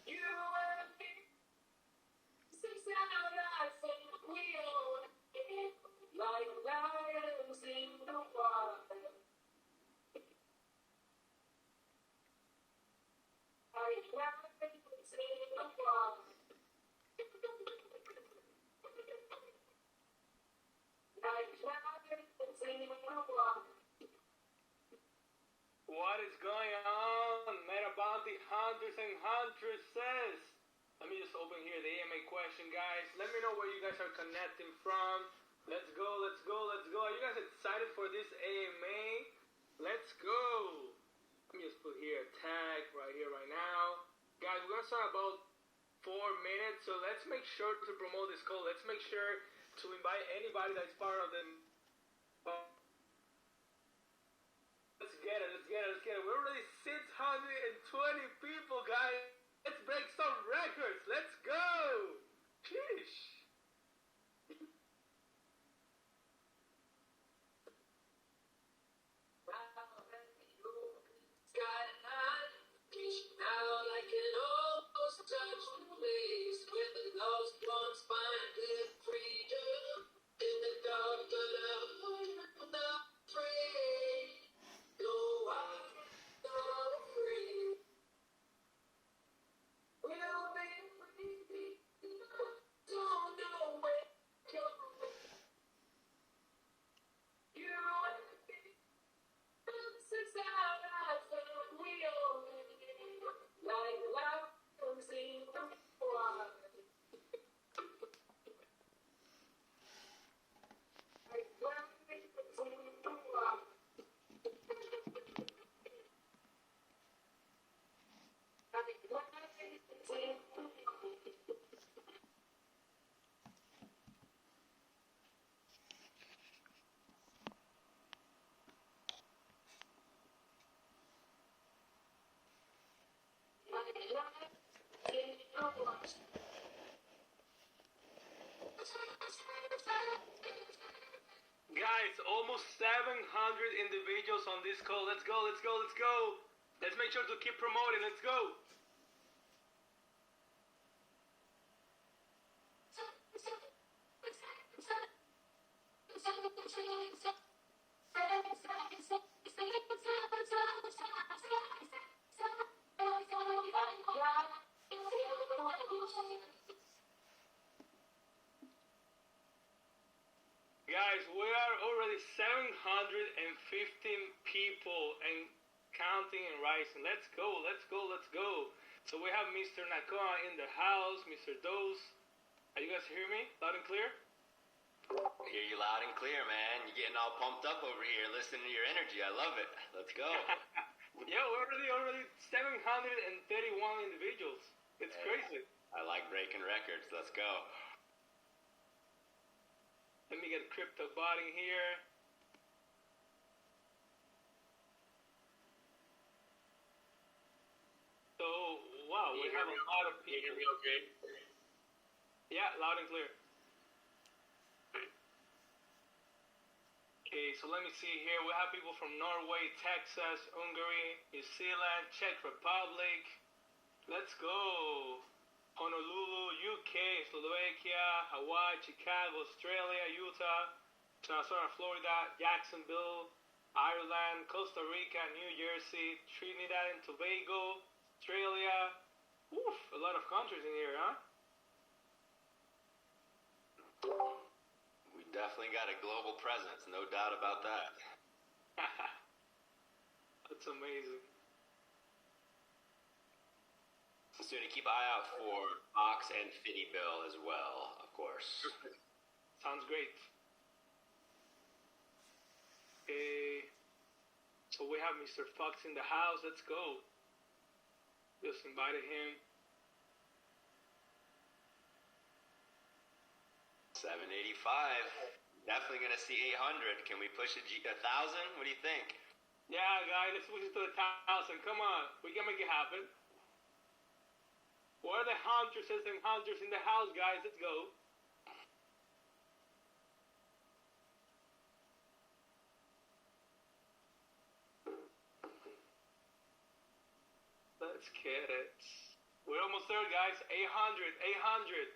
You and me, six out I think we own it, like lions in the wild. Like lions in the wild. Like lions in the wild. What is going on, Meta Bounty Hunters and Huntresses? Let me just open here the AMA question, guys. Let me know where you guys are connecting from. Let's go, let's go, let's go. Are you guys excited for this AMA? Let's go. Let me just put here a tag right here, right now. Guys, we're gonna start about 4 minutes, so let's make sure to promote this call. Let's make sure to invite anybody that's part of the... Let's get it, let's get it, let's get it. We're already 620 people, guys. Let's break some records. Let's go. Sheesh. Now like an old touch place where the lost ones find good freedom in the dark, but I'm not afraid. No, I'm not afraid. We'll be free. Don't know where to go. You and me, six out I think we own it. Like lions in the wild. Like lions in the wild. Guys, almost 700 individuals on this call. Let's go, let's go, let's go. Let's make sure to keep promoting. Let's go. Guys, we are already 715 people and counting and rising. Let's go, let's go, let's go. So we have Mr. Nakoa in the house, Mr. Dose. Are you guys hear me loud and clear? Hear you loud and clear, man. You're getting all pumped up over here, listening to your energy. I love it. Let's go. Yeah, we're already 731 individuals. It's crazy. I like breaking records. Let's go. Let me get crypto botting here. So, wow, we have a lot of people. Can you hear me okay? Yeah, loud and clear. Okay, so let me see here. We have people from Norway, Texas, Hungary, New Zealand, Czech Republic. Let's go. Honolulu, UK, Slovakia, Hawaii, Chicago, Australia, Utah, Sarasota, Florida, Jacksonville, Ireland, Costa Rica, New Jersey, Trinidad and Tobago, Australia. Oof, a lot of countries in here, huh? We definitely got a global presence, no doubt about that. That's amazing. So to keep an eye out for Ox and Fitty Bill as well, of course. Sounds great. Okay. So we have Mr. Fox in the house. Let's go. Just invited him. 785. Definitely gonna see 800. Can we push it 1,000? What do you think? Yeah, guys, let's push it to 1,000. Come on, we can make it happen. Where are the huntresses and hunters in the house, guys? Let's go. Let's get it. We're almost there, guys. 800, 800.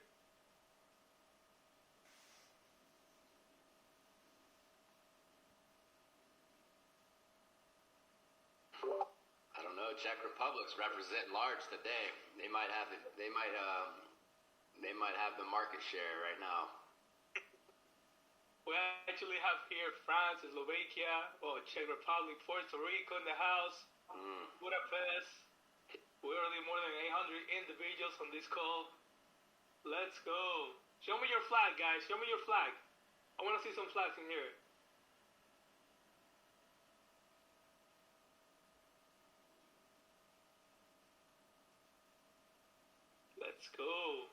I don't know. Czech Republic's representing large today. They might have it. They might have the market share right now. We actually have here France, Slovakia, Czech Republic, Puerto Rico in the house, Budapest. We're already more than 800 individuals on this call. Let's go. Show me your flag, guys. Show me your flag. I want to see some flags in here. Let's go.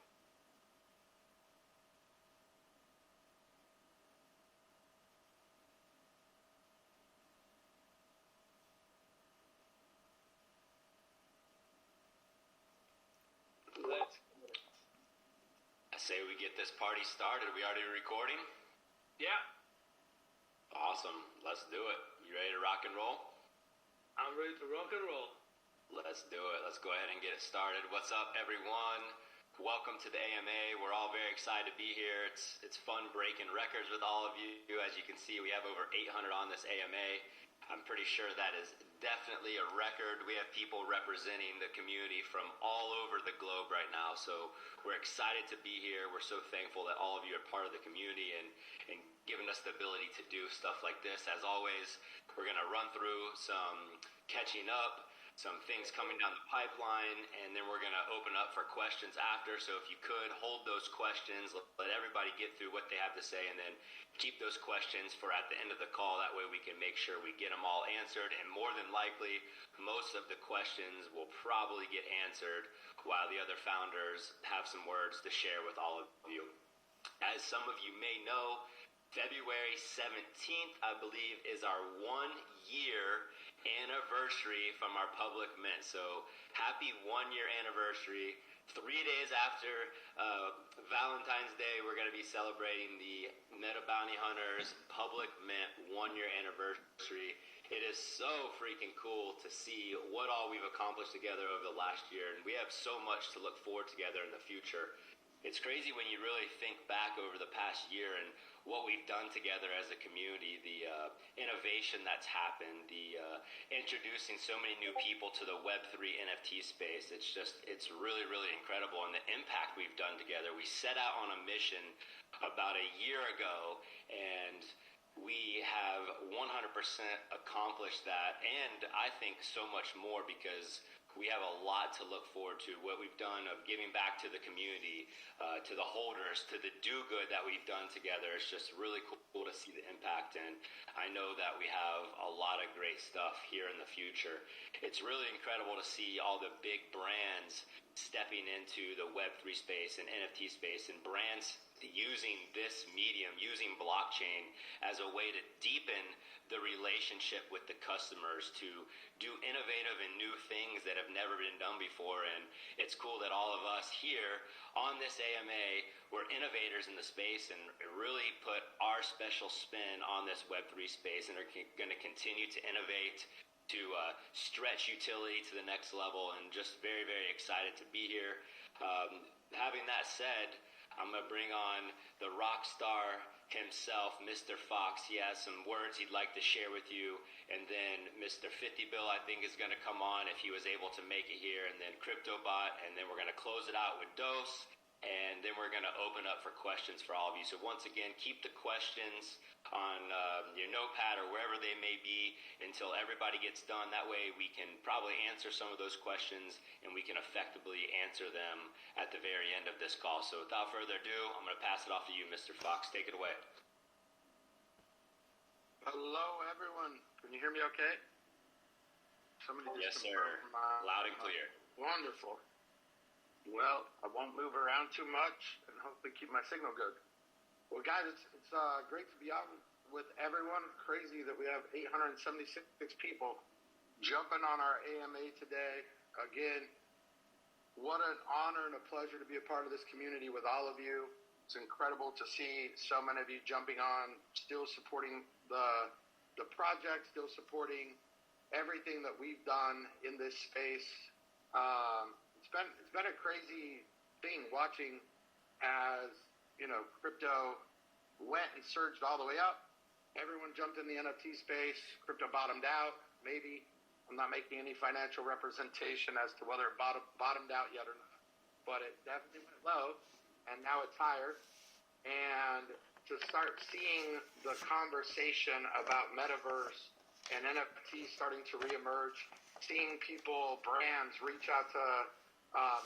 Let's go. I say we get this party started. Are we already recording? Yeah, Awesome. Let's do it. You ready to rock and roll? I'm ready to rock and roll. Let's do it. Let's go ahead and get it started. What's up, everyone? Welcome to the AMA. We're all very excited to be here. It's fun breaking records with all of you. As you can see, we have over 800 on this AMA. I'm pretty sure that is definitely a record. We have people representing the community from all over the globe right now. So we're excited to be here. We're so thankful that all of you are part of the community and giving us the ability to do stuff like this. As always, we're going to run through some catching up, some things coming down the pipeline, and then we're going to open up for questions after. So if you could hold those questions, let everybody get through what they have to say, and then keep those questions for at the end of the call. That way we can make sure we get them all answered, and more than likely, most of the questions will probably get answered while the other founders have some words to share with all of you. As some of you may know, February 17th, I believe, is our 1-year anniversary from our public mint. So happy 1-year anniversary. 3 days after Valentine's Day, we're going to be celebrating the Meta Bounty Hunters public mint 1-year anniversary. It is so freaking cool to see what all we've accomplished together over the last year, and we have so much to look forward together in the future. It's crazy when you really think back over the past year and what we've done together as a community, the innovation that's happened, the introducing so many new people to the Web3 NFT space. It's really, really incredible. And the impact we've done together. We set out on a mission about a year ago, and we have 100% accomplished that, and I think so much more, because we have a lot to look forward to. What we've done of giving back to the community, to the holders, to the do-good that we've done together. It's just really cool to see the impact, and I know that we have a lot of great stuff here in the future. It's really incredible to see all the big brands stepping into the Web3 space and NFT space, and brands using this medium, using blockchain as a way to deepen the relationship with the customers, to do innovative and new things that have never been done before. And it's cool that all of us here on this AMA, we're innovators in the space and really put our special spin on this Web3 space, and are going to continue to innovate, to stretch utility to the next level, and just very, very excited to be here. Having that said, I'm going to bring on the rock star himself, Mr. Fox. He has some words he'd like to share with you. And then Mr. 50 Bill, I think, is going to come on if he was able to make it here. And then CryptoBot. And then we're going to close it out with Dose. And then we're going to open up for questions for all of you. So once again, keep the questions on your notepad or wherever they may be until everybody gets done. That way we can probably answer some of those questions, and we can effectively answer them at the very end of this call. So without further ado, I'm going to pass it off to you, Mr. Fox. Take it away. Hello, everyone. Can you hear me okay? Somebody Yes, just sir. Loud and clear. Wonderful. Well, I won't move around too much and hopefully keep my signal good. Well, guys, it's great to be on with everyone. Crazy that we have 876 people jumping on our AMA today. Again, what an honor and a pleasure to be a part of this community with all of you. It's incredible to see so many of you jumping on, still supporting the project, still supporting everything that we've done in this space. It's it's been a crazy thing watching as, crypto went and surged all the way up. Everyone jumped in the NFT space. Crypto bottomed out, maybe. I'm not making any financial representation as to whether it bottomed out yet or not. But it definitely went low, and now it's higher. And to start seeing the conversation about metaverse and NFT starting to reemerge, seeing people, brands reach out to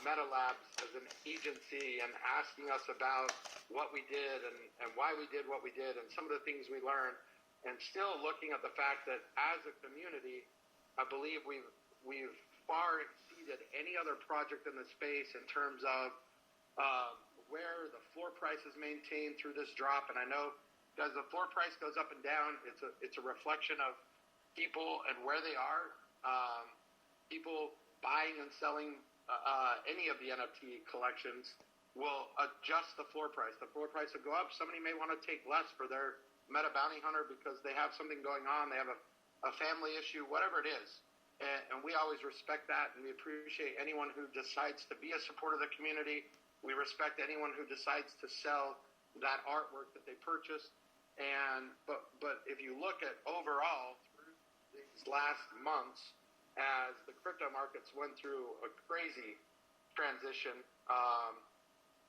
Meta Labs as an agency and asking us about what we did and why we did what we did and some of the things we learned, and still looking at the fact that as a community, I believe we've far exceeded any other project in the space in terms of where the floor price is maintained through this drop. And I know as the floor price goes up and down, it's a reflection of people and where they are. People buying and selling any of the NFT collections will adjust the floor price. The floor price will go up. Somebody may want to take less for their Meta Bounty Hunter because they have something going on. They have a family issue, whatever it is. And we always respect that, and we appreciate anyone who decides to be a supporter of the community. We respect anyone who decides to sell that artwork that they purchased. But if you look at overall through these last months, as the crypto markets went through a crazy transition,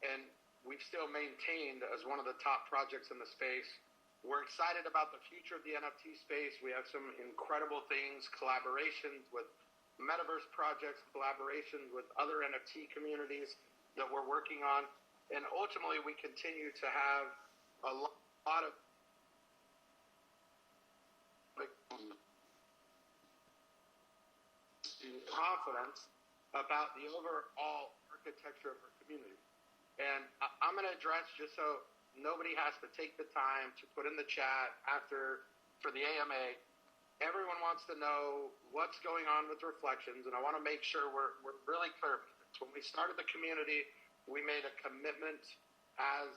and we've still maintained as one of the top projects in the space. We're excited about the future of the NFT space. We have some incredible things, collaborations with metaverse projects, collaborations with other NFT communities that we're working on. And ultimately, we continue to have a lot of confidence about the overall architecture of our community. And I'm going to address, just so nobody has to take the time to put in the chat for the AMA, everyone wants to know what's going on with Reflections, and I want to make sure we're really clear about this. When we started the community, we made a commitment as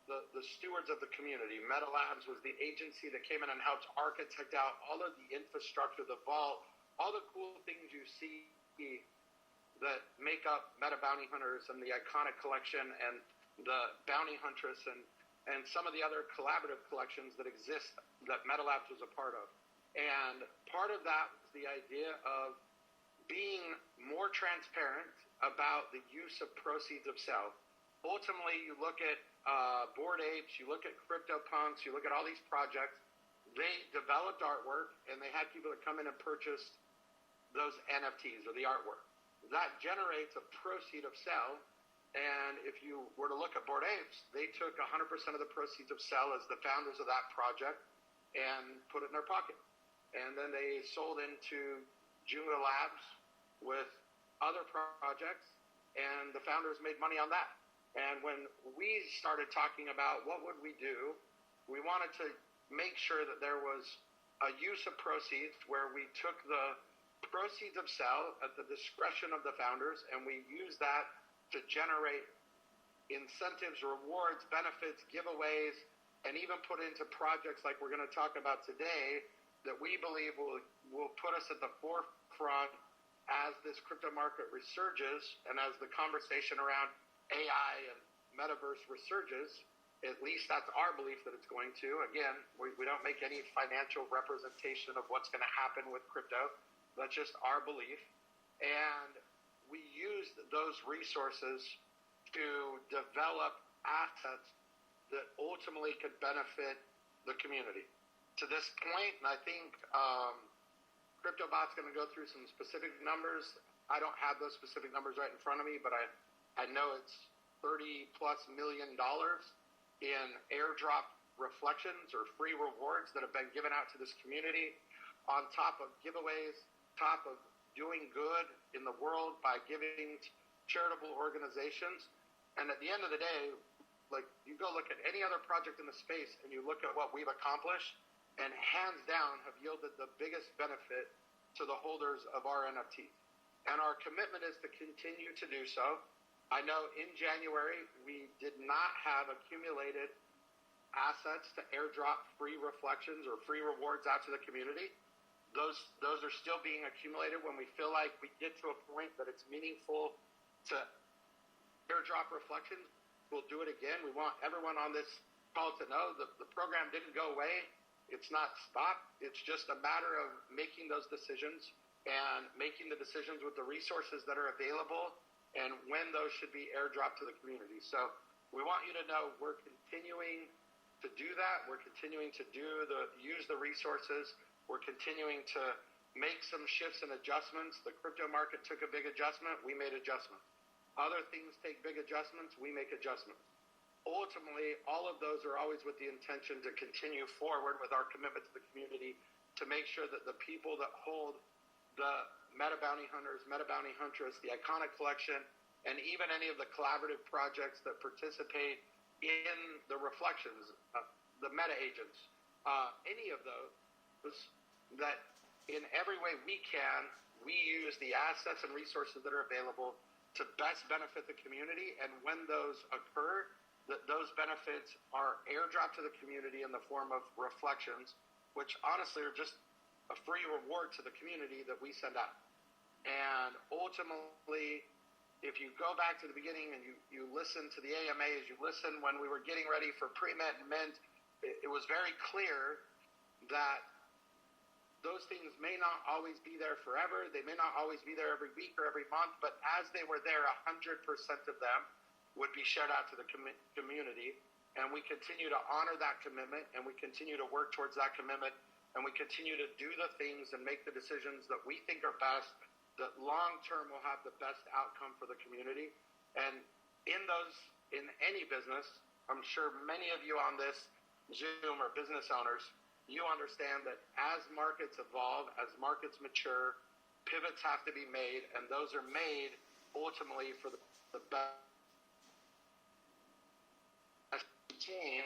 the stewards of the community. Meta Labs was the agency that came in and helped architect out all of the infrastructure, the vault, all the cool things you see that make up Meta Bounty Hunters and the iconic collection and the Bounty Huntress and some of the other collaborative collections that exist that Meta Labs was a part of. And part of that was the idea of being more transparent about the use of proceeds of sale. Ultimately, you look at Bored Apes, you look at CryptoPunks, you look at all these projects, they developed artwork and they had people that come in and purchased those NFTs or the artwork. That generates a proceed of sale. And if you were to look at Bored Apes, they took 100% of the proceeds of sale as the founders of that project and put it in their pocket. And then they sold into Joomla Labs with other projects, and the founders made money on that. And when we started talking about what would we do, we wanted to make sure that there was a use of proceeds where we took the proceeds of sale at the discretion of the founders, and we used that to generate incentives, rewards, benefits, giveaways, and even put into projects like we're going to talk about today that we believe will put us at the forefront as this crypto market resurges and as the conversation around AI and metaverse resurges. At least that's our belief that it's going to. Again, we don't make any financial representation of what's going to happen with crypto. That's just our belief. And we used those resources to develop assets that ultimately could benefit the community. To this point, and I think CryptoBot's going to go through some specific numbers. I don't have those specific numbers right in front of me, but I know it's $30+ million in airdrop reflections or free rewards that have been given out to this community, on top of giveaways, top of doing good in the world by giving charitable organizations. And at the end of the day, like, you go look at any other project in the space and you look at what we've accomplished, and hands down have yielded the biggest benefit to the holders of our NFTs. And our commitment is to continue to do so. I know in January, we did not have accumulated assets to airdrop free reflections or free rewards out to the community. those are still being accumulated. When we feel like we get to a point that it's meaningful to airdrop reflections, we'll do it again. We want everyone on this call to know that the program didn't go away. It's not stopped. It's just a matter of making those decisions and making the decisions with the resources that are available and when those should be airdropped to the community. So we want you to know we're continuing to do that. We're continuing to use the resources. We're continuing to make some shifts and adjustments. The crypto market took a big adjustment. We made adjustments. Other things take big adjustments. We make adjustments. Ultimately, all of those are always with the intention to continue forward with our commitment to the community to make sure that the people that hold the Meta Bounty Hunters, Meta Bounty Huntress, the Iconic Collection, and even any of the collaborative projects that participate in the reflections, the Meta Agents, any of those, that in every way we can, we use the assets and resources that are available to best benefit the community. And when those occur, that those benefits are airdropped to the community in the form of reflections, which honestly are just a free reward to the community that we send out. And ultimately, if you go back to the beginning and you listen to the AMAs, you listen when we were getting ready for pre-mint and mint, it was very clear that those things may not always be there forever. They may not always be there every week or every month, but as they were there, 100% of them would be shared out to the community. And we continue to honor that commitment, and we continue to work towards that commitment, and we continue to do the things and make the decisions that we think are best, that long-term will have the best outcome for the community. And in any business, I'm sure many of you on this Zoom are business owners, you understand that as markets evolve, as markets mature, pivots have to be made, and those are made ultimately for the best team,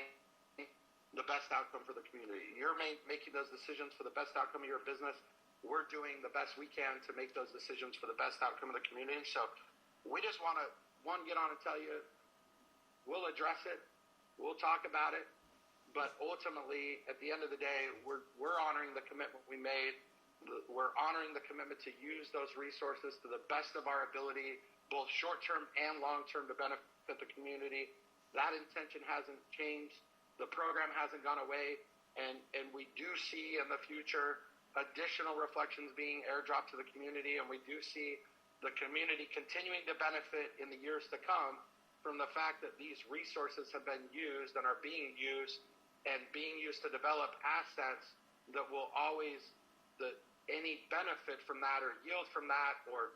the best outcome for the community. You're making those decisions for the best outcome of your business. We're doing the best we can to make those decisions for the best outcome of the community. So we just want to, get on and tell you, we'll address it, we'll talk about it, but ultimately, at the end of the day, we're honoring the commitment we made. We're honoring the commitment to use those resources to the best of our ability, both short-term and long-term, to benefit the community. That intention hasn't changed. The program hasn't gone away. And we do see in the future additional reflections being airdropped to the community. And we do see the community continuing to benefit in the years to come from the fact that these resources have been used and are being used to develop assets that will always, any benefit from that or yield from that or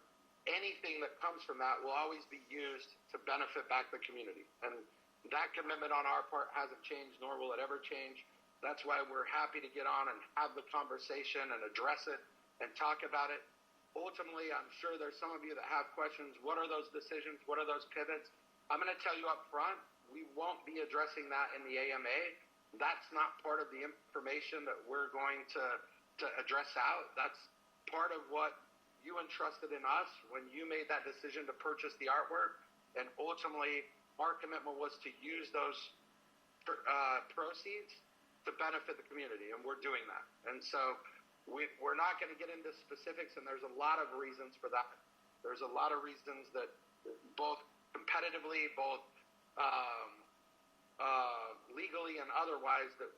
anything that comes from that will always be used to benefit back the community. And that commitment on our part hasn't changed, nor will it ever change. That's why we're happy to get on and have the conversation and address it and talk about it. Ultimately, I'm sure there's some of you that have questions. What are those decisions? What are those pivots? I'm going to tell you up front, we won't be addressing that in the AMA. That's not part of the information that we're going to address out. That's part of what you entrusted in us when you made that decision to purchase the artwork. And ultimately, our commitment was to use those proceeds to benefit the community, and we're doing that. And so we're not going to get into specifics, and there's a lot of reasons for that. There's a lot of reasons that both competitively, both legally and otherwise, that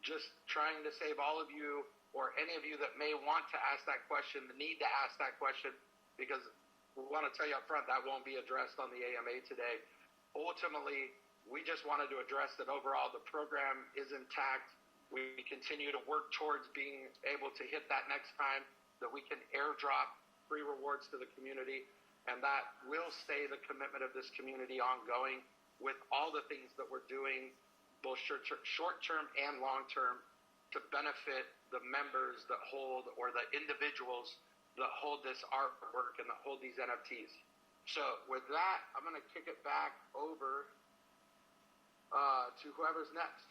just trying to save all of you or any of you that may want to ask that question, need to ask that question, because we want to tell you up front that won't be addressed on the AMA today. Ultimately, we just wanted to address that overall the program is intact. We continue to work towards being able to hit that next time, that we can airdrop free rewards to the community, and that will stay the commitment of this community ongoing with all the things that we're doing, both short-term and long-term, to benefit the members that hold, or the individuals that hold this artwork and that hold these NFTs. So with that, I'm going to kick it back over to whoever's next.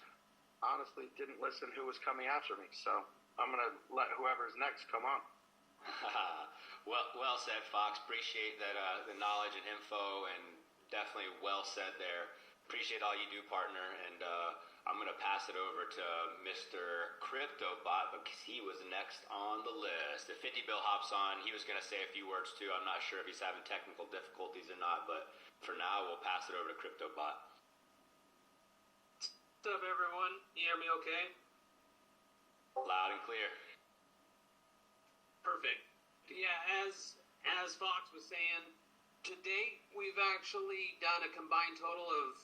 Honestly, didn't listen who was coming after me, so I'm going to let whoever's next come on. Well said, Fox. Appreciate that the knowledge and info, and definitely well said there. Appreciate all you do, partner, and I'm going to pass it over to Mr. CryptoBot because he was next next on the list. If 50 Bill hops on, he was going to say a few words too. I'm not sure if he's having technical difficulties or not, but for now, we'll pass it over to CryptoBot. What's up, everyone? You hear me okay? Loud and clear. Perfect. Yeah, as Fox was saying, to date, we've actually done a combined total of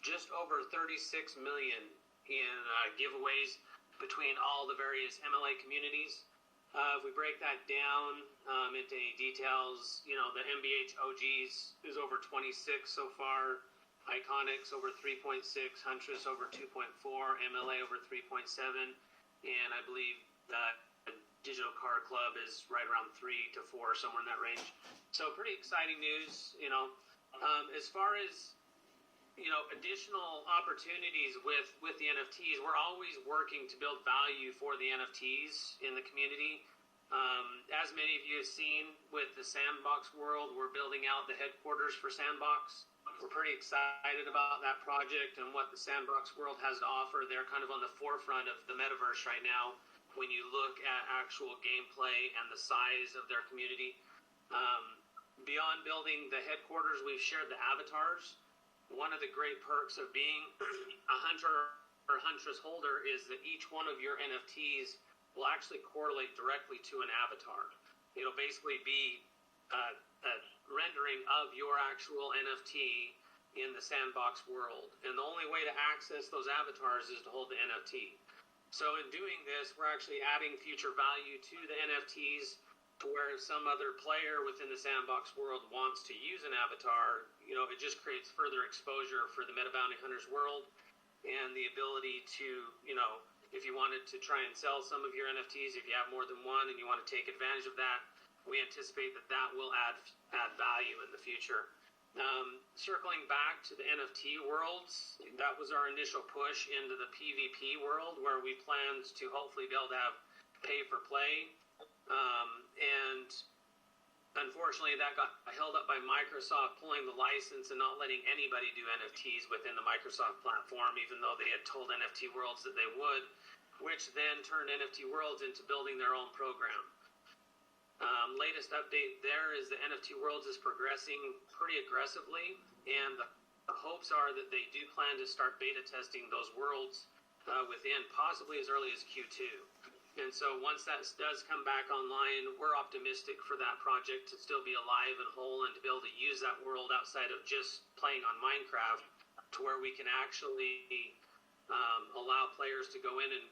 just over 36 million in giveaways between all the various MLA communities. If we break that down into details, the MBH OGs is over 26 so far, Iconics over 3.6, Huntress over 2.4, MLA over 3.7, and I believe that Digital Car Club is right around 3 to 4, somewhere in that range. So pretty exciting news, as far as additional opportunities with the NFTs. We're always working to build value for the NFTs in the community. As many of you have seen with the Sandbox World, we're building out the headquarters for Sandbox. We're pretty excited about that project and what the Sandbox World has to offer. They're kind of on the forefront of the metaverse right now when you look at actual gameplay and the size of their community. Beyond building the headquarters, we've shared the avatars. One of the great perks of being a hunter or huntress holder is that each one of your NFTs will actually correlate directly to an avatar. It'll basically be a rendering of your actual NFT in the Sandbox world. And the only way to access those avatars is to hold the NFT. So in doing this, we're actually adding future value to the NFTs to where some other player within the Sandbox world wants to use an avatar, it just creates further exposure for the Meta Bounty Hunters world and the ability to, if you wanted to try and sell some of your NFTs, if you have more than one and you want to take advantage of that, we anticipate that will add value in the future. Circling back to the NFT worlds, that was our initial push into the PvP world where we planned to hopefully be able to have pay for play. And unfortunately, that got held up by Microsoft pulling the license and not letting anybody do NFTs within the Microsoft platform, even though they had told NFT Worlds that they would, which then turned NFT Worlds into building their own program. Latest update there is the NFT Worlds is progressing pretty aggressively, and the hopes are that they do plan to start beta testing those worlds within possibly as early as Q2. And so once that does come back online, we're optimistic for that project to still be alive and whole and to be able to use that world outside of just playing on Minecraft to where we can actually allow players to go in and,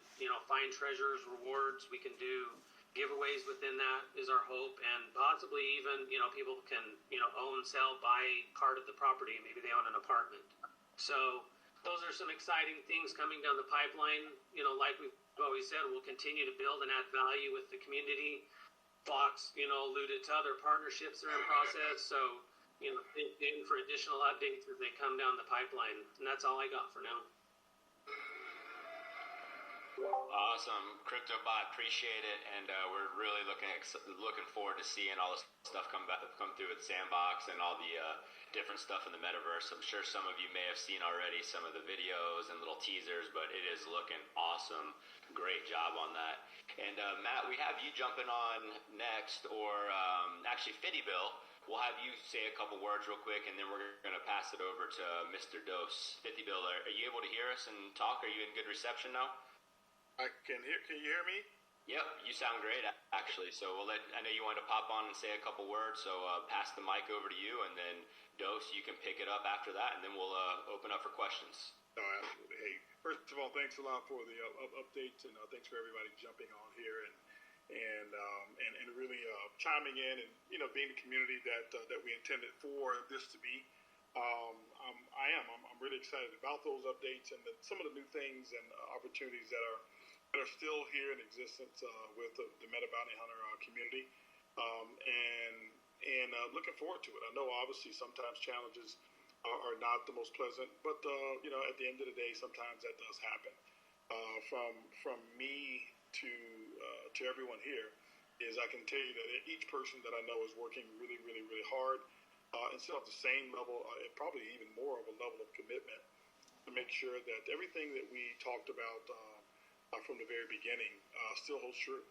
find treasures, rewards. We can do giveaways within that is our hope, and possibly even, people can, own, sell, buy part of the property. Maybe they own an apartment. So those are some exciting things coming down the pipeline. Like we've always said, we'll continue to build and add value with the community. Fox, alluded to other partnerships that are in process. So, stay tuned for additional updates as they come down the pipeline. And that's all I got for now. Awesome, CryptoBot, appreciate it, and we're really looking forward to seeing all this stuff come through with Sandbox and all the different stuff in the metaverse. I'm sure some of you may have seen already some of the videos and little teasers, but it is looking awesome. Great job on that. And Matt, we have you jumping on next, or actually, Fiddy Bill. We'll have you say a couple words real quick, and then we're going to pass it over to Mr. Dose. Fiddy Bill, are you able to hear us and talk? Are you in good reception now? I can hear. Can you hear me? Yep, you sound great, actually. So I know you wanted to pop on and say a couple words, so pass the mic over to you, and then Dose, you can pick it up after that, and then we'll open up for questions. No, absolutely. Hey, first of all, thanks a lot for the updates, and thanks for everybody jumping on here and really chiming in and being the community that we intended for this to be. I'm really excited about those updates and some of the new things and opportunities that are still here in existence with the Meta Bounty Hunter community, and looking forward to it. I know obviously sometimes challenges are not the most pleasant, but at the end of the day, sometimes that does happen. From me to everyone here is I can tell you that each person that I know is working really, really, really hard, and still at the same level, probably even more of a level of commitment to make sure that everything that we talked about from the very beginning still holds true.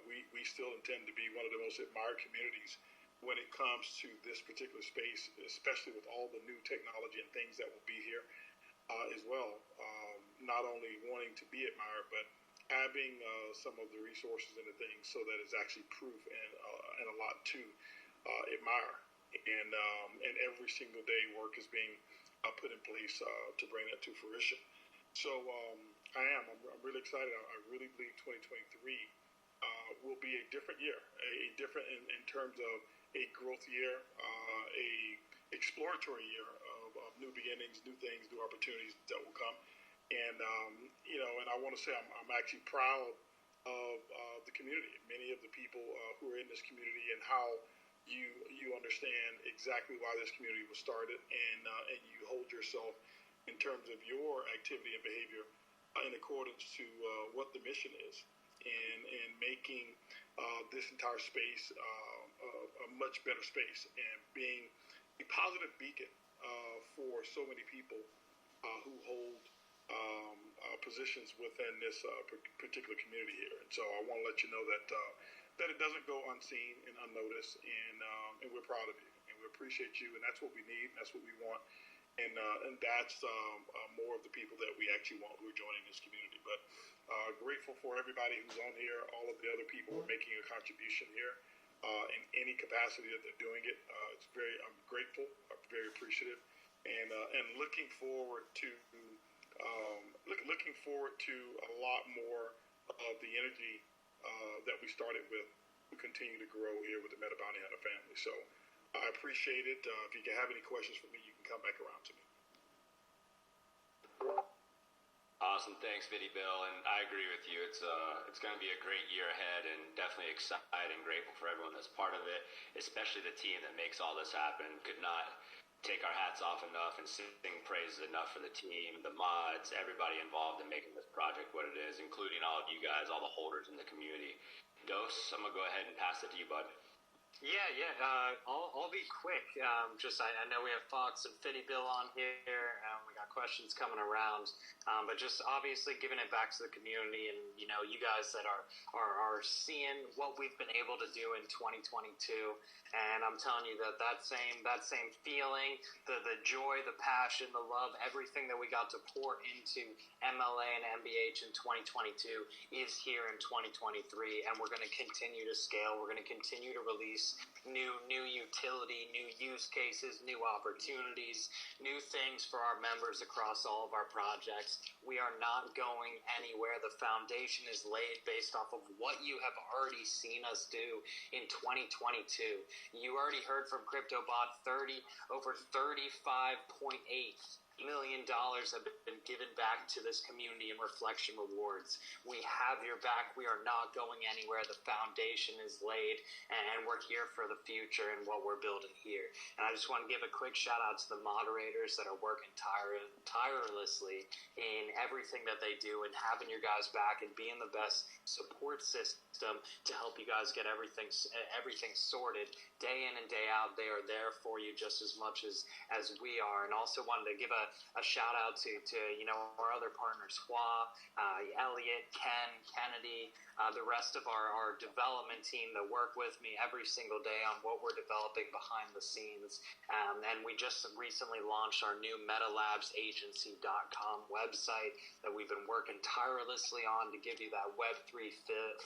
We still intend to be one of the most admired communities when it comes to this particular space, especially with all the new technology and things that will be here as well. Not only wanting to be admired, but having some of the resources and the things so that it's actually proof and a lot to admire. And every single day work is being put in place to bring that to fruition. So I'm really excited. I really believe 2023 will be a different year, a different in terms of a growth year, a exploratory year of new beginnings, new things, new opportunities that will come. And and I want to say I'm actually proud of the community, many of the people who are in this community, and how you understand exactly why this community was started, and you hold yourself in terms of your activity and behavior in accordance to what the mission is, and making this entire space a much better space, and being a positive beacon for so many people who hold positions within this particular community here. And so I want to let you know that it doesn't go unseen and unnoticed, and we're proud of you, and we appreciate you, and that's what we need, and that's what we want, and that's more of the people that we actually want who are joining this community. But grateful for everybody who's on here, all of the other people who are making a contribution here in any capacity that they're doing it. I'm grateful, I'm very appreciative, and looking forward to a lot more of the energy that we started with to continue to grow here with the Meta Bounty Hunter family. So I appreciate it. If you have any questions for me, you can come back around to me. Awesome, thanks, Viddy Bill, and I agree with you. It's going to be a great year ahead, and definitely excited and grateful for everyone that's part of it, especially the team that makes all this happen. Could not take our hats off enough and sing praises enough for the team, the mods, everybody involved in making this project what it is, including all of you guys, all the holders in the community. Dose, I'm going to go ahead and pass it to you, bud. Yeah. I'll be quick. I know we have Fox and Fitty Bill on here. We got questions coming around, but just obviously giving it back to the community, and you guys that are seeing what we've been able to do in 2022. And I'm telling you that same feeling, the joy, the passion, the love, everything that we got to pour into MLA and MBH in 2022 is here in 2023, and we're going to continue to scale. We're going to continue to release new utility, new use cases, new opportunities, new things for our members across all of our projects. We are not going anywhere. The foundation is laid based off of what you have already seen us do in 2022. You already heard from CryptoBot, over $35.8 million have been given back to this community in reflection rewards. We have your back. We are not going anywhere. The foundation is laid, and we're here for the future and what we're building here. And I just want to give a quick shout out to the moderators that are working tirelessly in everything that they do, and having your guys back and being the best support system to help you guys get everything sorted day in and day out. They are there for you just as much as we are. And also wanted to give a shout out to our other partners, Hua, Elliot, Ken, Kennedy, the rest of our development team that work with me every single day on what we're developing behind the scenes. And we just recently launched our new metalabsagency.com website that we've been working tirelessly on to give you that Web3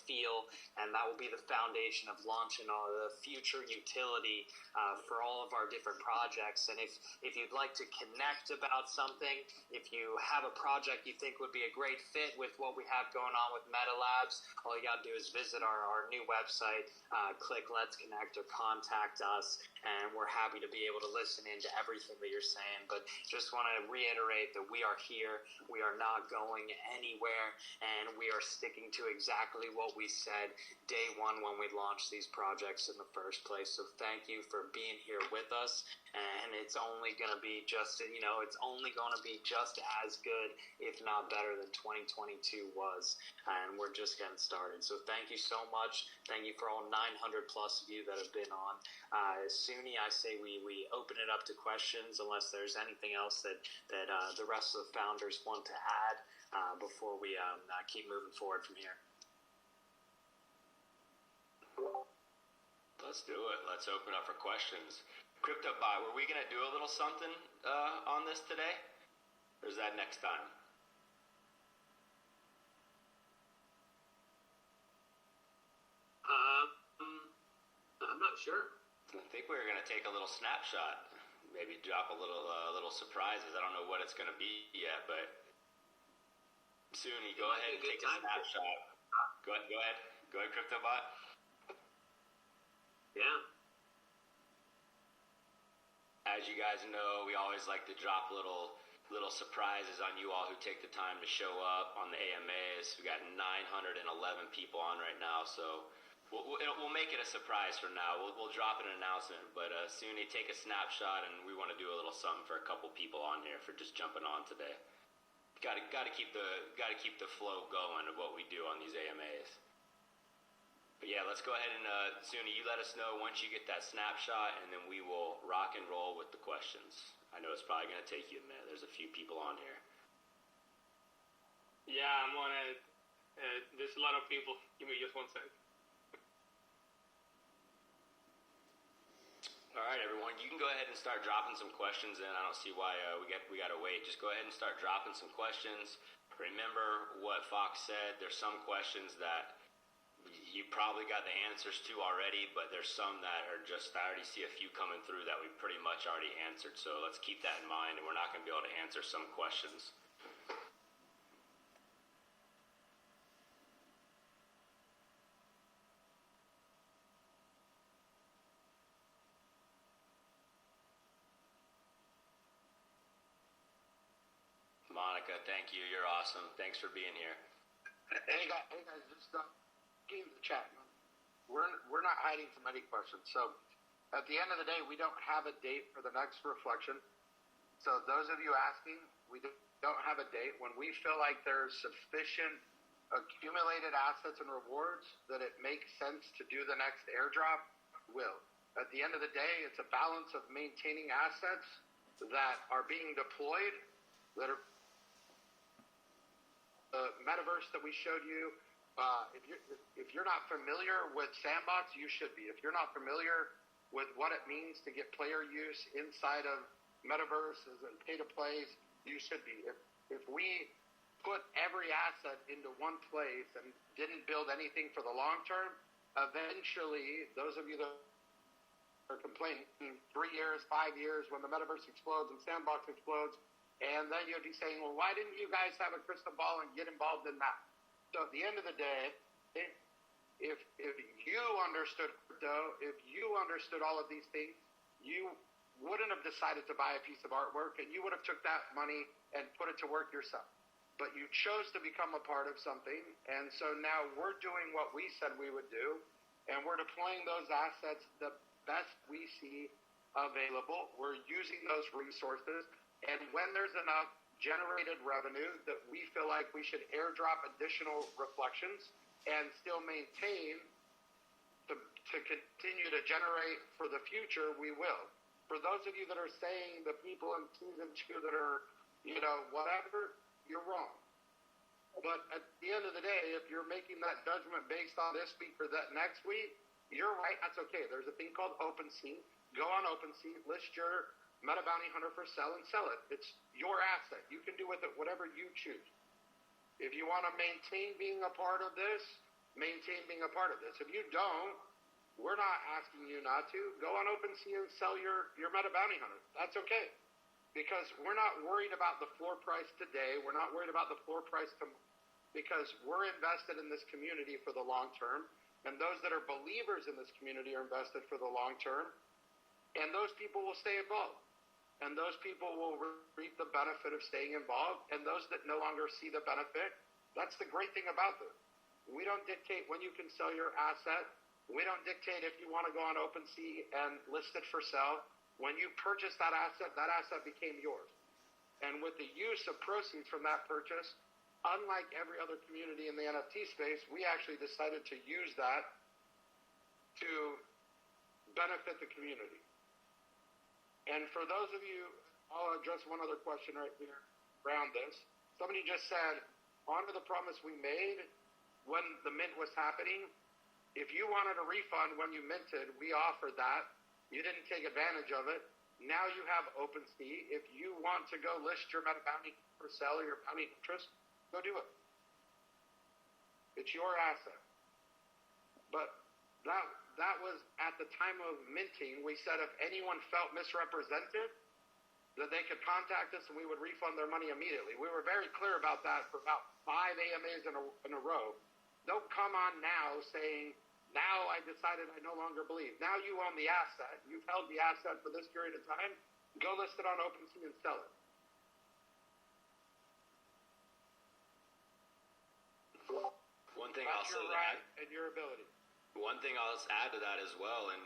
feel, and that will be the foundation of launching all the future utility for all of our different projects. And if you'd like to connect about something, if you have a project you think would be a great fit with what we have going on with MetaLabs, all you got to do is visit our new website, click Let's Connect or contact us, and we're happy to be able to listen into everything that you're saying. But just want to reiterate that we are here, we are not going anywhere, and we are sticking to exactly what we said day one when we launched these projects in the first place. So thank you for being here with us, and it's only going to be just as good, if not better, than 2022 was, and we're just getting started. So thank you so much. Thank you for all 900 plus of you that have been on. Suni, I say we open it up to questions unless there's anything else that the rest of the founders want to add. before we keep moving forward from here. Let's do it. Let's open up for questions. CryptoBot, were we going to do a little something on this today? Or is that next time? I'm not sure. I think we were going to take a little snapshot. Maybe drop a little surprises. I don't know what it's going to be yet, but soon you go ahead and take a snapshot. Go ahead, CryptoBot. Yeah. As you guys know, we always like to drop little surprises on you all who take the time to show up on the AMAs. We got 911 people on right now, so we'll make it a surprise for now. We'll drop an announcement, but soon you take a snapshot, and we want to do a little something for a couple people on here for just jumping on today. Got to keep the flow going of what we do on these AMAs. But yeah, let's go ahead and Suni, you let us know once you get that snapshot, and then we will rock and roll with the questions. I know it's probably going to take you a minute. There's a few people on here. Yeah, I'm on it. There's a lot of people. Give me just 1 second. All right, everyone, you can go ahead and start dropping some questions in. I don't see why we got to wait. Just go ahead and start dropping some questions. Remember what Fox said. There's some questions that you probably got the answers to already, but there's some that are just, I already see a few coming through that we pretty much already answered. So let's keep that in mind, and we're not going to be able to answer some questions. Monica, thank you. You're awesome. Thanks for being here. Hey guys, just get in the chat. We're not hiding from any questions. So at the end of the day, we don't have a date for the next reflection. So those of you asking, we don't have a date. When we feel like there's sufficient accumulated assets and rewards that it makes sense to do the next airdrop, we'll. At the end of the day, it's a balance of maintaining assets that are being deployed, that are the metaverse that we showed you. If you're not familiar with Sandbox, you should be. If you're not familiar with what it means to get player use inside of metaverses and pay-to-plays, you should be. If we put every asset into one place and didn't build anything for the long term, eventually, those of you that are complaining 3 years, 5 years, when the metaverse explodes and Sandbox explodes, and then you'll be saying, well, why didn't you guys have a crystal ball and get involved in that? So at the end of the day, if you understood crypto, if you understood all of these things, you wouldn't have decided to buy a piece of artwork, and you would have took that money and put it to work yourself. But you chose to become a part of something, and so now we're doing what we said we would do, and we're deploying those assets the best we see available. We're using those resources, and when there's enough generated revenue that we feel like we should airdrop additional reflections and still maintain to continue to generate for the future, we will. For those of you that are saying the people in season 2 that are, whatever, you're wrong. But at the end of the day, if you're making that judgment based on this week or that next week, you're right, that's okay. There's a thing called OpenSea. Go on OpenSea, list your Meta Bounty Hunter for sell and sell it. It's your asset. You can do with it whatever you choose. If you want to maintain being a part of this, maintain being a part of this. If you don't, we're not asking you not to. Go on OpenSea and sell your Meta Bounty Hunter. That's okay. Because we're not worried about the floor price today. We're not worried about the floor price tomorrow. Because we're invested in this community for the long term. And those that are believers in this community are invested for the long term. And those people will stay involved. And those people will reap the benefit of staying involved. And those that no longer see the benefit, that's the great thing about this. We don't dictate when you can sell your asset. We don't dictate if you want to go on OpenSea and list it for sale. When you purchase that asset became yours. And with the use of proceeds from that purchase, unlike every other community in the NFT space, we actually decided to use that to benefit the community. And for those of you, I'll address one other question right here around this. Somebody just said, honor the promise we made when the mint was happening. If you wanted a refund when you minted, we offered that. You didn't take advantage of it. Now you have OpenSea. If you want to go list your Meta Bounty for sale or your bounty interest, go do it. It's your asset. But that was at the time of minting. We said if anyone felt misrepresented, that they could contact us and we would refund their money immediately. We were very clear about that for about 5 AMAs in a row. Don't come on now saying, now I decided I no longer believe. Now you own the asset. You've held the asset for this period of time. Go list it on OpenSea and sell it. One thing That's I'll say your right and your ability. One thing I'll add to that as well, and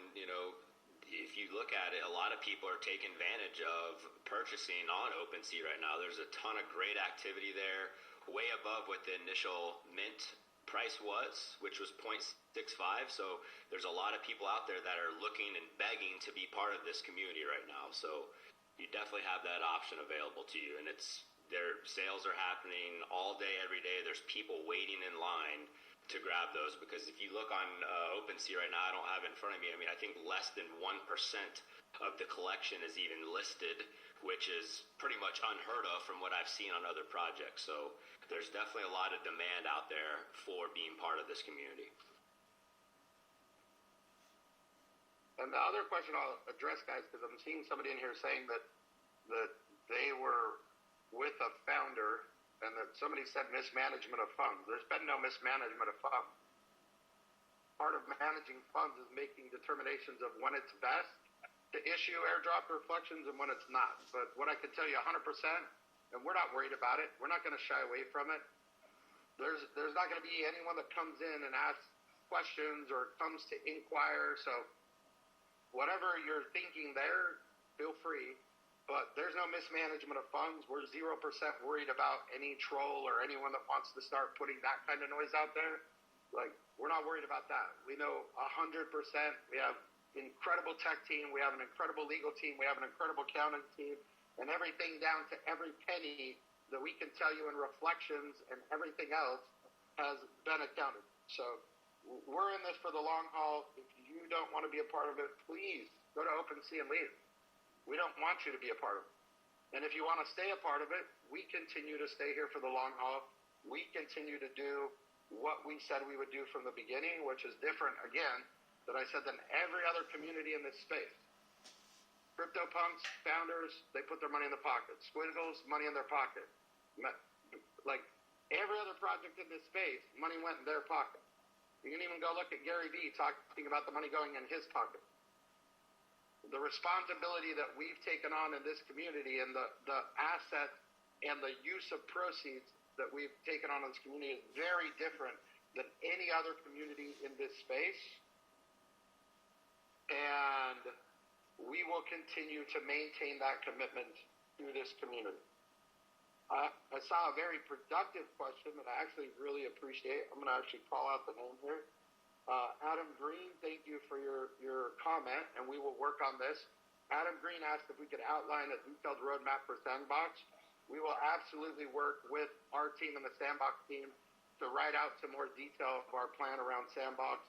if you look at it, a lot of people are taking advantage of purchasing on OpenSea right now. There's a ton of great activity there, way above what the initial mint price was, which was 0.65. So there's a lot of people out there that are looking and begging to be part of this community right now. So you definitely have that option available to you, and their sales are happening all day, every day. There's people waiting in line to grab those, because if you look on OpenSea right now, I don't have it in front of me. I mean, I think less than 1% of the collection is even listed, which is pretty much unheard of from what I've seen on other projects. So there's definitely a lot of demand out there for being part of this community. And the other question I'll address, guys, because I'm seeing somebody in here saying that they were with a founder and that somebody said mismanagement of funds. There's been no mismanagement of funds. Part of managing funds is making determinations of when it's best to issue airdrop reflections and when it's not. But what I can tell you 100%, and we're not worried about it, we're not going to shy away from it. There's not going to be anyone that comes in and asks questions or comes to inquire. So whatever you're thinking there, feel free. But there's no mismanagement of funds. We're 0% worried about any troll or anyone that wants to start putting that kind of noise out there. Like, we're not worried about that. We know 100%. We have an incredible tech team. We have an incredible legal team. We have an incredible accounting team. And everything down to every penny that we can tell you in reflections and everything else has been accounted. So we're in this for the long haul. If you don't want to be a part of it, please go to OpenSea and leave. We don't want you to be a part of it. And if you want to stay a part of it, we continue to stay here for the long haul. We continue to do what we said we would do from the beginning, which is different, again, that I said than every other community in this space. CryptoPunks, founders, they put their money in the pocket. Squiggles, money in their pocket. Like every other project in this space, money went in their pocket. You can even go look at Gary Vee talking about the money going in his pocket. The responsibility that we've taken on in this community and the asset and the use of proceeds that we've taken on in this community is very different than any other community in this space. And we will continue to maintain that commitment to this community. I saw a very productive question that I actually really appreciate. I'm going to actually call out the name here. Adam Green, thank you for your comment, and we will work on this. Adam Green asked if we could outline a detailed roadmap for Sandbox. We will absolutely work with our team and the Sandbox team to write out some more detail of our plan around Sandbox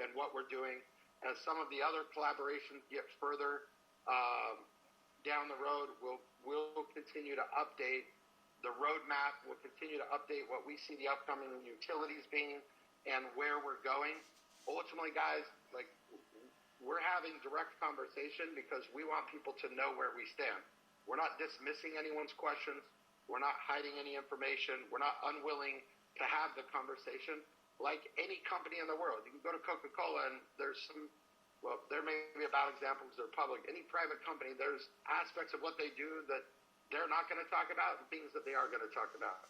and what we're doing. As some of the other collaborations get further down the road, we'll continue to update the roadmap. We'll continue to update what we see the upcoming utilities being and where we're going. Ultimately, guys, like, we're having direct conversation because we want people to know where we stand. We're not dismissing anyone's questions. We're not hiding any information. We're not unwilling to have the conversation. Like any company in the world, you can go to Coca-Cola and there's some, well, there may be a bad example because they're public. Any private company, there's aspects of what they do that they're not going to talk about and things that they are going to talk about.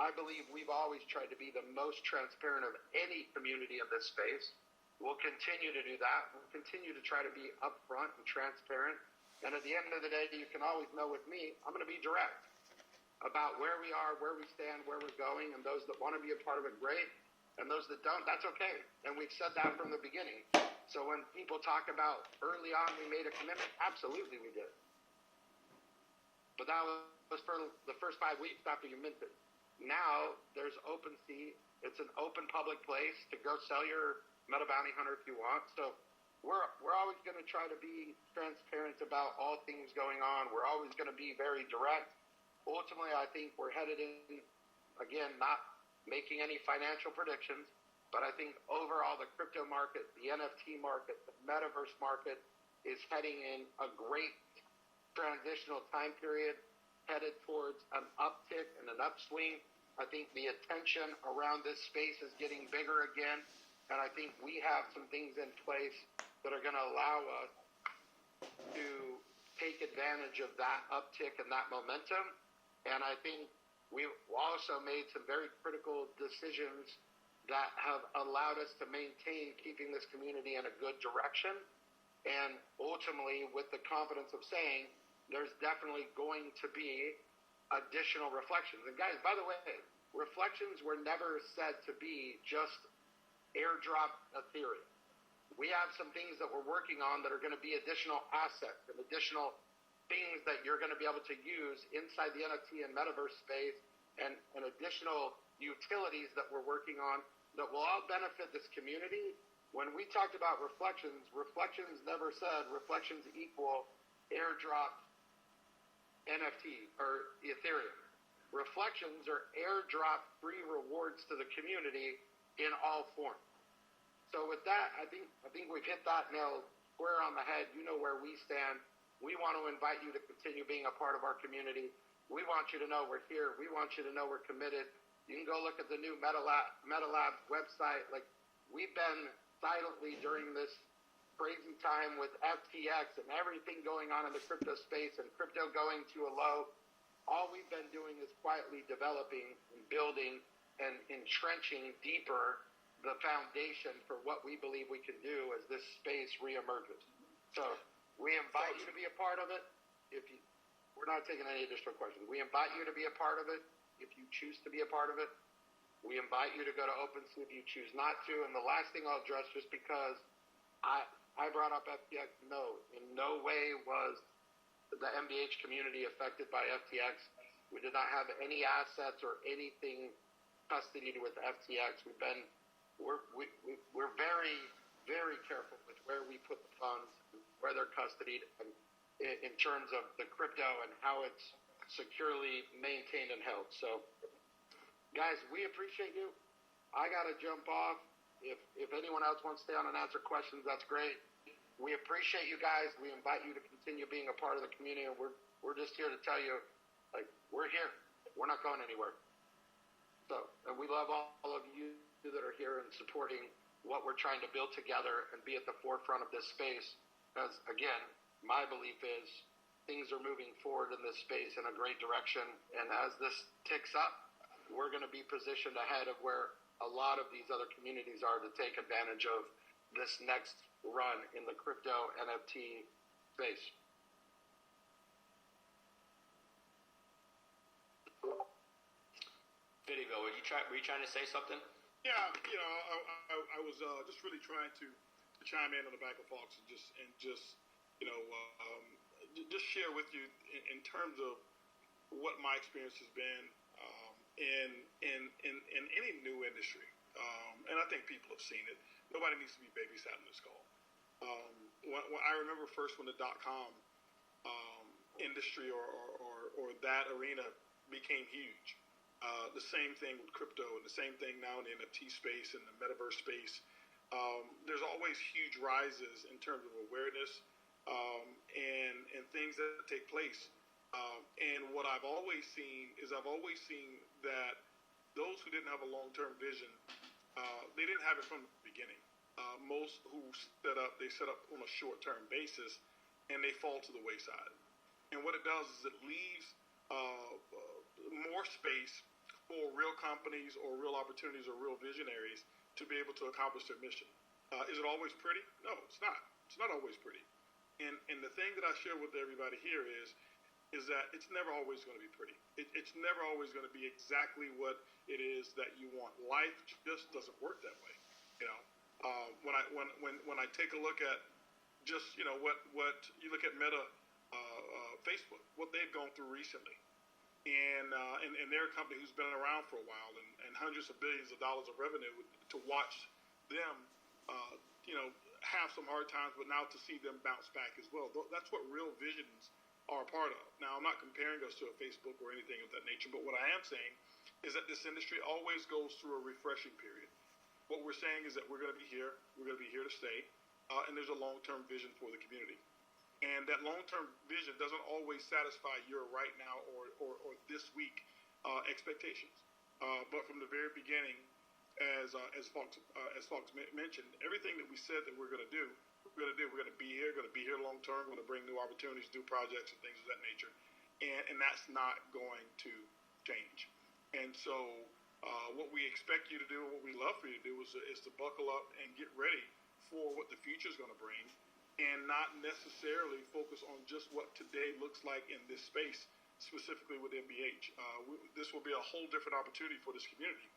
I believe we've always tried to be the most transparent of any community in this space. We'll continue to do that. We'll continue to try to be upfront and transparent. And at the end of the day, you can always know with me, I'm going to be direct about where we are, where we stand, where we're going, and those that want to be a part of it, great. And those that don't, that's okay. And we've said that from the beginning. So when people talk about early on we made a commitment, absolutely we did. But that was for the first 5 weeks after you minted. now there's OpenSea. It's an open public place to go sell your Meta Bounty Hunter if you want. So we're always going to try to be transparent about all things going on. We're always going to be very direct. Ultimately, I think we're headed in, again, not making any financial predictions, but I think overall the crypto market, the NFT market, the metaverse market is heading in a great transitional time period, headed towards an uptick and an upswing. I think the attention around this space is getting bigger again, and I think we have some things in place that are going to allow us to take advantage of that uptick and that momentum. And I think we've also made some very critical decisions that have allowed us to maintain keeping this community in a good direction. And ultimately, with the confidence of saying, there's definitely going to be additional reflections. And guys, by the way, reflections were never said to be just airdrop Ethereum. We have some things that we're working on that are going to be additional assets and additional things that you're going to be able to use inside the NFT and metaverse space, and additional utilities that we're working on that will all benefit this community. When we talked about reflections never said reflections equal airdrop NFT or Ethereum. Reflections are airdrop free rewards to the community in all forms. So with that, I think we've hit that nail square on the head. You know where we stand. We want to invite you to continue being a part of our community. We want you to know we're here. We want you to know we're committed. You can go look at the new MetaLabs website. Like, we've been silently during this crazy time with FTX and everything going on in the crypto space and crypto going to a low. All we've been doing is quietly developing and building and entrenching deeper the foundation for what we believe we can do as this space reemerges. So we invite you to be a part of it. We're not taking any additional questions. We invite you to be a part of it if you choose to be a part of it. We invite you to go to OpenSea if you choose not to. And the last thing I'll address, just because I brought up FTX, no, in no way was the MBH community affected by FTX. We did not have any assets or anything custodied with FTX. We're very, very careful with where we put the funds, where they're custodied, and in terms of the crypto and how it's securely maintained and held. So, guys, we appreciate you. I got to jump off. If anyone else wants to stay on and answer questions, that's great. We appreciate you guys. We invite you to continue being a part of the community, and we're just here to tell you, like, we're here. We're not going anywhere. So, and we love all of you that are here and supporting what we're trying to build together and be at the forefront of this space. As, again, my belief is things are moving forward in this space in a great direction. And as this ticks up, we're going to be positioned ahead of where a lot of these other communities are to take advantage of this next run in the crypto NFT space. Fiddyville, were you trying to say something? Yeah, I was just really trying to chime in on the back of Fox and just share with you in terms of what my experience has been in any new industry, and I think people have seen it. Nobody needs to be babysat in this call. When I remember first when the .com industry or that arena became huge. The same thing with crypto and the same thing now in the NFT space and the metaverse space. There's always huge rises in terms of awareness and things that take place. And what I've always seen is that those who didn't have a long-term vision, they didn't have it from the beginning. Most who set up on a short-term basis, and they fall to the wayside. And what it does is it leaves more space for real companies or real opportunities or real visionaries to be able to accomplish their mission. Is it always pretty? No, it's not. It's not always pretty. And the thing that I share with everybody here is that it's never always going to be pretty. It's never always going to be exactly what it is that you want. Life just doesn't work that way. When I take a look at just what you look at Meta, Facebook, what they've gone through recently. and they're a company who's been around for a while and hundreds of billions of dollars of revenue. To watch them, have some hard times, but now to see them bounce back as well. That's what real visions are a part of. Now, I'm not comparing us to a Facebook or anything of that nature, but what I am saying is that this industry always goes through a refreshing period. What we're saying is that we're going to be here. We're going to be here to stay, and there's a long-term vision for the community. And that long-term vision doesn't always satisfy your right now or this week expectations. But from the very beginning, as Fox mentioned, everything that we said that we're going to do, we're going to be here long-term. We're going to bring new opportunities, new projects, and things of that nature. And that's not going to change. And so what we expect you to do, what we love for you to do is to buckle up and get ready for what the future is going to bring, and not necessarily focus on just what today looks like in this space, specifically with MBH. This will be a whole different opportunity for this community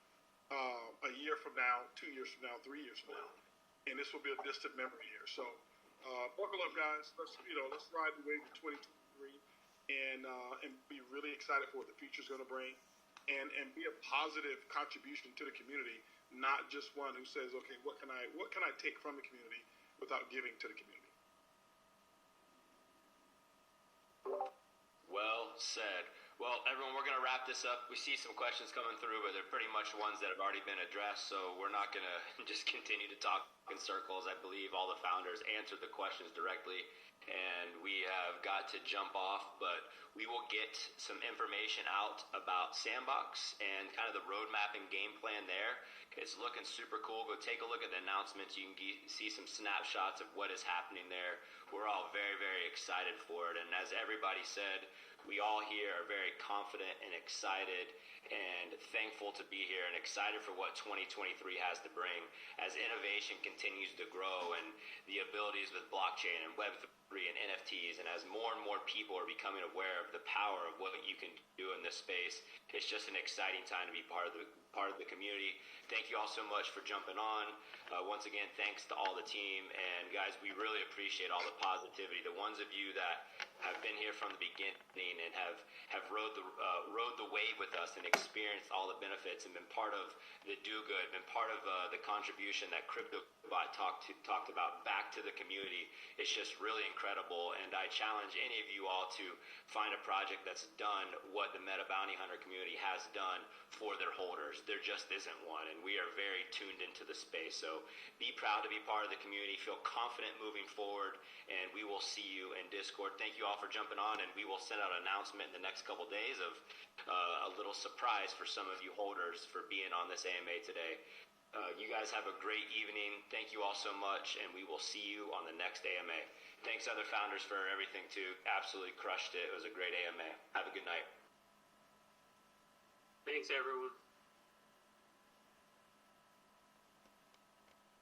a year from now, 2 years from now, 3 years from now, and this will be a distant memory here. So buckle up, guys. Let's ride the wave of 2023 and be really excited for what the future is going to bring, and be a positive contribution to the community, not just one who says, okay, what can I take from the community without giving to the community. Well said. Well, everyone, we're going to wrap this up. We see some questions coming through, but they're pretty much ones that have already been addressed, so we're not going to just continue to talk in circles. I believe all the founders answered the questions directly, and we have got to jump off, but we will get some information out about Sandbox and kind of the roadmap and game plan there. It's looking super cool. Go take a look at the announcements. You can see some snapshots of what is happening there. We're all very, very excited for it, and as everybody said, we all here are very confident and excited and thankful to be here and excited for what 2023 has to bring as innovation continues to grow and the abilities with blockchain and Web3 and NFTs, and as more and more people are becoming aware of the power of what you can do in this space. It's just an exciting time to be part of the community. Thank you all so much for jumping on. Once again, thanks to all the team, and guys, we really appreciate all the positivity. The ones of you that have been here from the beginning and have rode the wave with us and experienced all the benefits and been part of the do good, been part of the contribution that CryptoBot talked about back to the community. It's just really incredible, and I challenge any of you all to find a project that's done what the Meta Bounty Hunter community has done for their holders. There just isn't one, and we are very tuned into the space. So be proud to be part of the community, feel confident moving forward, and we will see you in Discord. Thank you all for jumping on, and we will send out an announcement in the next couple days of a little surprise for some of you holders for being on this AMA today. You guys have a great evening. Thank you all so much, and we will see you on the next AMA. Thanks, other founders, for everything, too. Absolutely crushed it. It was a great AMA. Have a good night. Thanks, everyone.